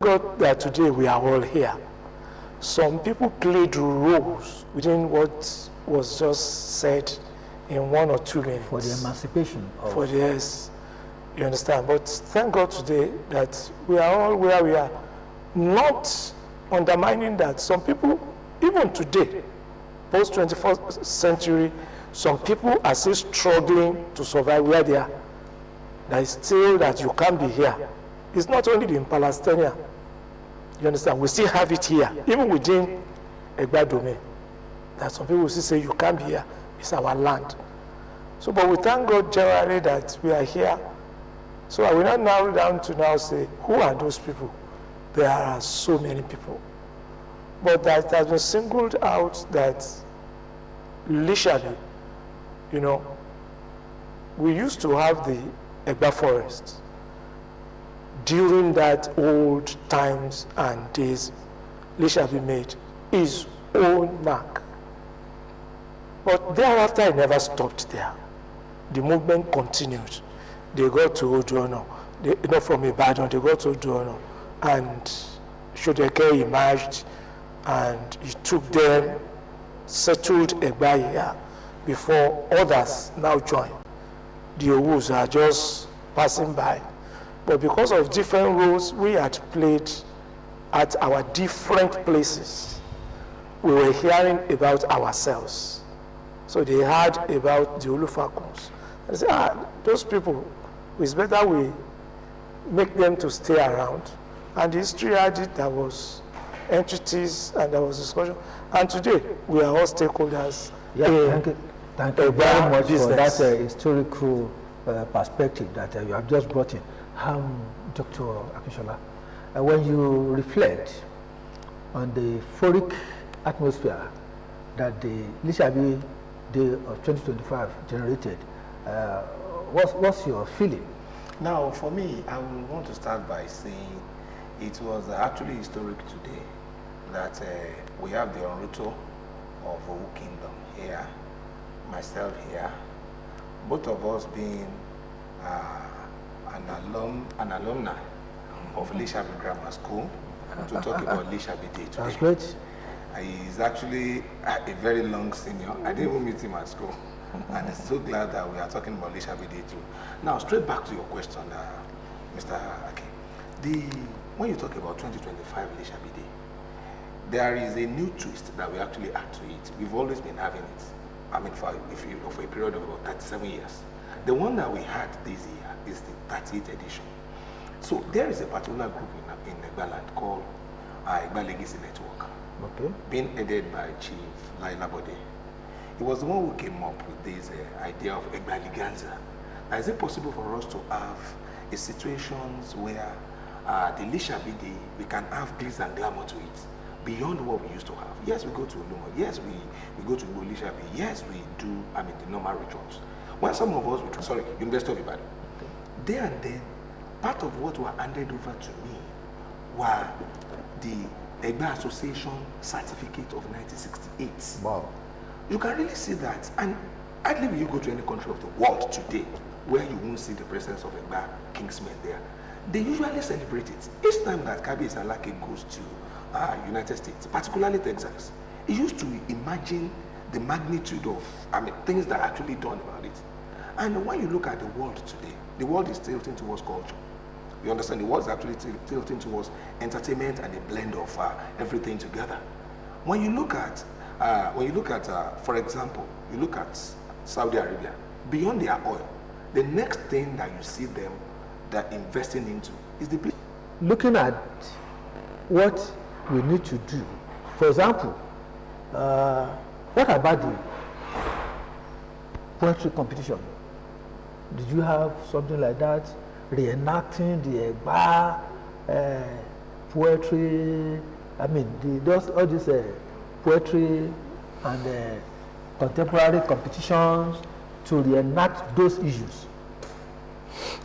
God that today we are all here. Some people played roles within what was just said in 1 or 2 minutes. For the emancipation of... For the yes, you understand. But thank God today that we are all where we are. Not undermining that some people, even today, post 21st century, some people are still struggling to survive where they are. There is still that you can't be here. It's not only in Palestine. You understand? We still have it here, even within Egba domain. That some people still say you can't be here. It's our land. So, but we thank God generally that we are here. So I will not narrow down to now say, who are those people? There are so many people. But that has been singled out that LISABI, you know, we used to have the Egba forest during that old times and days. LISABI made his own mark. But thereafter, it never stopped there. The movement continued. They got to Oduono, from Ibadan, they got to Oduono, and Shodeke emerged, and he took them, settled Egba here before others now join. The Owus are just passing by. But because of different roles we had played at our different places, we were hearing about ourselves. So they heard about the Olufakuns. I said, those people, it's better we make them to stay around. And the history had it, there was entities and there was discussion. And today, we are all stakeholders. Yeah, thank you very much for that historical perspective that you have just brought in. Dr. Akinshola, when you reflect on the euphoric atmosphere that the LISABI Day of 2025 generated, what's your feeling? Now, for me, I would want to start by saying it was actually historic today that we have the Oruto of Owu Kingdom here, myself here, both of us being an alumni of LISABI Grammar School to talk about LISABI Day today. That's great. He's actually a very long senior. I didn't even meet him at school. And I'm so glad that we are talking about LISABI Day too. Now, straight back to your question, Mr. Ake. When you talk about 2025 LISABI Day, there is a new twist that we actually add to it. We've always been having it. I mean, for a period of about 37 years. The one that we had this year is the 30th edition. So there is a particular group in Egbaland called Egba Legacy Network, being headed by Chief LISABI. He was the one who came up with this idea of Egba Liganza. Now, is it possible for us to have a situations where the LISABI Day, we can have glitz and glamour to it, beyond what we used to have? Yes, we go to Olumo. Yes, we go to LISABI. Yes, we do, the normal rituals. When some of us, University of Ibadan, there and then, part of what were handed over to me were the Egba Association Certificate of 1968. Wow. You can really see that. And hardly will you go to any country of the world today where you won't see the presence of Egba Kingsmen there. They usually celebrate it. Each time that Kabi Salake goes to United States, particularly Texas, he used to imagine the magnitude of things that are actually done about it. And when you look at the world today, the world is tilting towards culture. You understand? The world is actually tilting towards entertainment and a blend of everything together. When you look at, for example, you look at Saudi Arabia, beyond their oil, the next thing that you see them that investing into is the... Looking at what we need to do, for example, what about the poetry competition? Did you have something like that? Reenacting the Egba poetry, all these poetry and contemporary competitions to reenact those issues?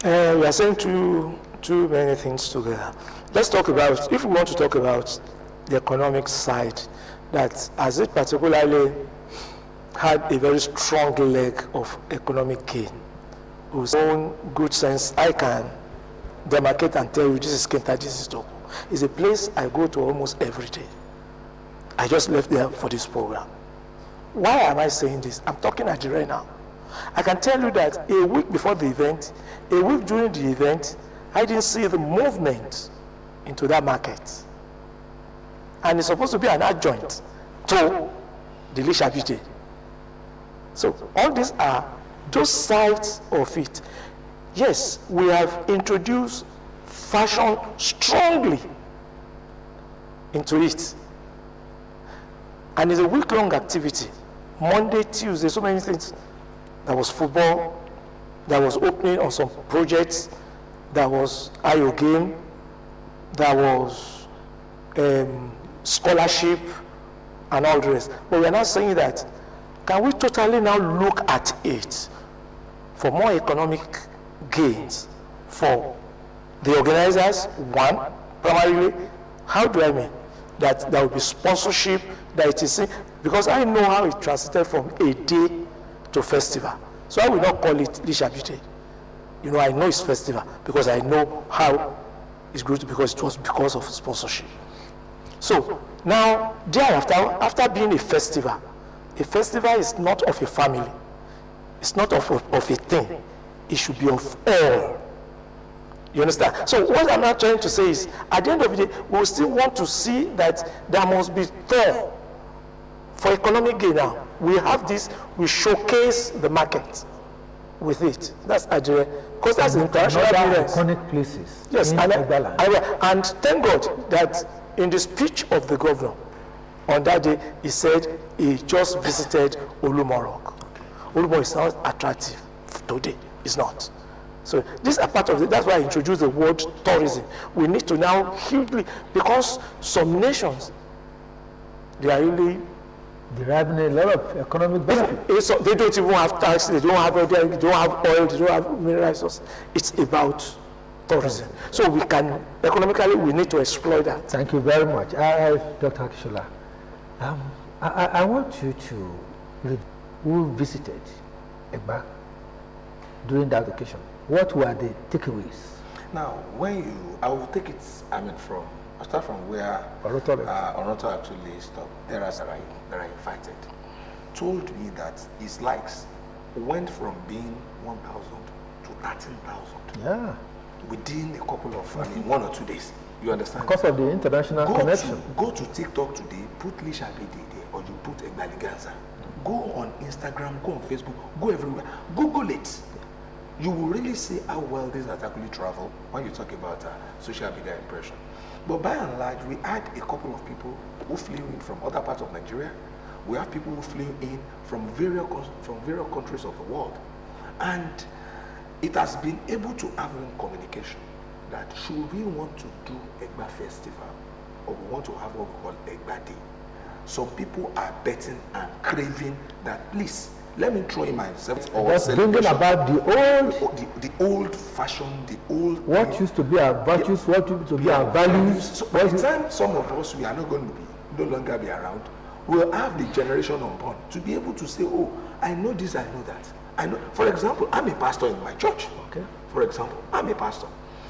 We are saying too many things together. Let's talk about, if we want to talk about the economic side, that as it particularly had a very strong leg of economic gain, whose own good sense I can demarcate and tell you this is Kenta, this is Togo. It's a place I go to almost every day. I just left there for this program. Why am I saying this? I'm talking at right now. I can tell you that a week before the event, a week during the event, I didn't see the movement into that market. And it's supposed to be an adjoint to the LISABI Day. So all these are those sides of it. Yes, we have introduced fashion strongly into it. And it's a week-long activity. Monday, Tuesday, so many things. There was football, there was opening on some projects, there was IO game, there was scholarship, and all the rest. But we are not saying that, can we totally now look at it for more economic gains for the organizers? One, primarily, how do I mean? That there will be sponsorship, that it is, because I know how it transited from a day to festival. So I will not call it LISABI Day. You know, I know it's festival because I know how it's going to, because it was because of sponsorship. So now, thereafter, after being a festival is not of a family. It's not of a thing. It should be of all. You understand? So what I'm not trying to say is, at the end of the day, we still want to see that there must be thought for economic gain now. We have this, we showcase the market with it. That's Nigeria, because that's international business. Iconic places. Yes, and thank God that in the speech of the governor on that day, he said he just visited Olumoro. Olumoro is not attractive today. It's not. So these are part of it. That's why I introduced the word tourism. We need to now hugely, because some nations, they are really deriving a lot of economic benefit. They don't even have tax, they don't have oil, they don't have mineral resources. It's about tourism. So we can, economically, we need to exploit that. Thank you very much. Dr. Akishola, I want you to, who visited Egba during that occasion, what were the takeaways? Now, I will take it, I'll start from where Oroto actually stopped. There are that are invited, told me that his likes went from being 1,000 to 13,000. Yeah. Within a couple of, 1 or 2 days. You understand? Because of the international connection. Go to TikTok today, put LISABI Day there, or you put Egbaliganza. Go on Instagram, go on Facebook, go everywhere. Google it. You will really see how well this has actually traveled when you talk about social media impression. But by and large, we had a couple of people who flew in from other parts of Nigeria. We have people who flew in from various countries of the world. And it has been able to have one communication that should we want to do Egba Festival, or we want to have what we call Egba Day, some people are betting and craving that, please, let me throw in myself. That's bringing about the old fashion, the old. What used to be our virtues, what used to be our values. So by the time some of us, we are not going to no longer be around, we'll have the generation unborn to be able to say, oh, I know this, I know that. I know. For example, I'm a pastor in my church. Okay. For example, I'm a pastor.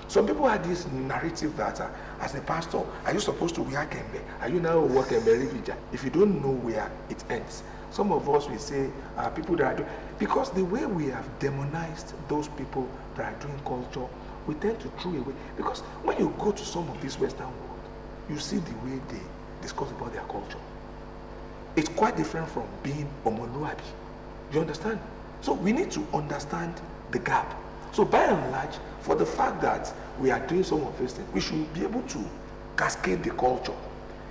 Some people had this narrative that as a pastor, are you supposed to wear kembe? Are you now work kembe? If you don't know where it ends, some of us will say people that are doing, because the way we have demonized those people that are doing culture, we tend to throw away. Because when you go to some of this Western world, you see the way they discuss about their culture. It's quite different from being omoluabi. You understand? So we need to understand the gap. So by and large, for the fact that we are doing some of these things, we should be able to cascade the culture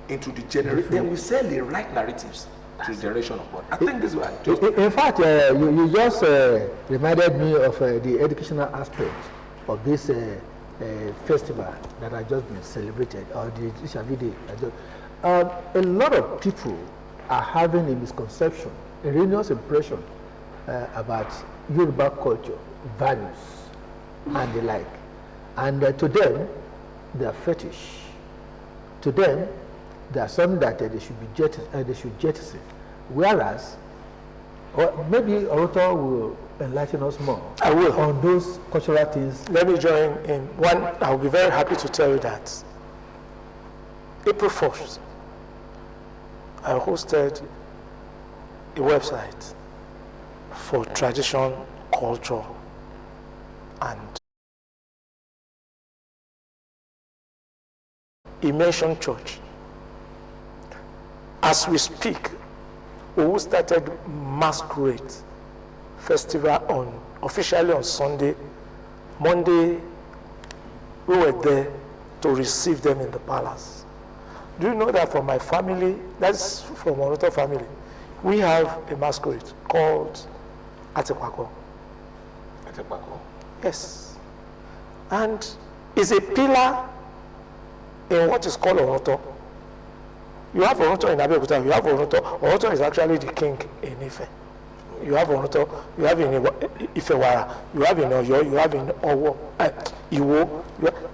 into the generation. Then we sell the right narratives to the generation of one. I think this is what I just... In fact, you just reminded me of the educational aspect of this festival that has just been celebrated, or the LISABI Day. A lot of people are having a misconception, a erroneous impression about Yoruba culture, values, and the like. And to them, they are fetish. To them, they are something that they should jettison. Whereas, or maybe Oroto will enlighten us more. I will. On those cultural things. Let me join in. One, I will be very happy to tell you that April 1st, I hosted a website for tradition, culture, and Immersion Church. As we speak, we started Masquerade Festival officially on Sunday. Monday, we were there to receive them in the palace. Do you know that from my family, that's from Oroto family, we have a masquerade called Atekwako. Atekwako. Yes. And it's a pillar in what is called Oroto. You have Oroto in Abeokuta, you have Oroto. Oroto is actually the king in Ife. You have Oroto, you have in Ifewara, you have in Oyo, you have in Owo, Iwo.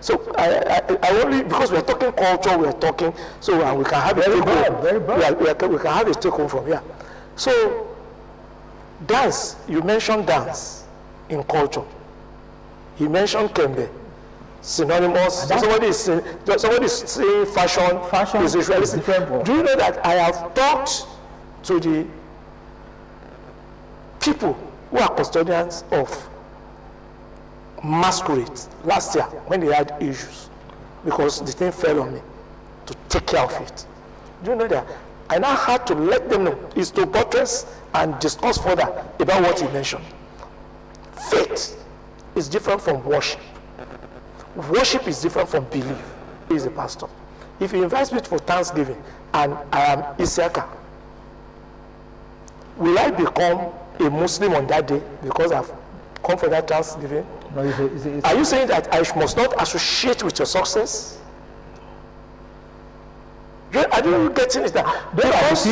So I only, because we're talking culture, we're talking, so and we can have a take home. We can have a take home from here. So dance, you mentioned dance in culture. You mentioned Kembe, synonymous. Somebody is saying fashion is Israeli. Do you know that I have talked to the people who are custodians of masquerades last year when they had issues because the thing fell on me to take care of it. Do you know that? I now had to let them know is to buttress and discuss further about what you mentioned. Faith is different from worship. Worship is different from belief. He is a pastor. If he invites me for Thanksgiving and I am Isiaka, will I become a Muslim on that day because I've come for that Thanksgiving? No, are you saying that I must not associate with your success? Are you getting it? Because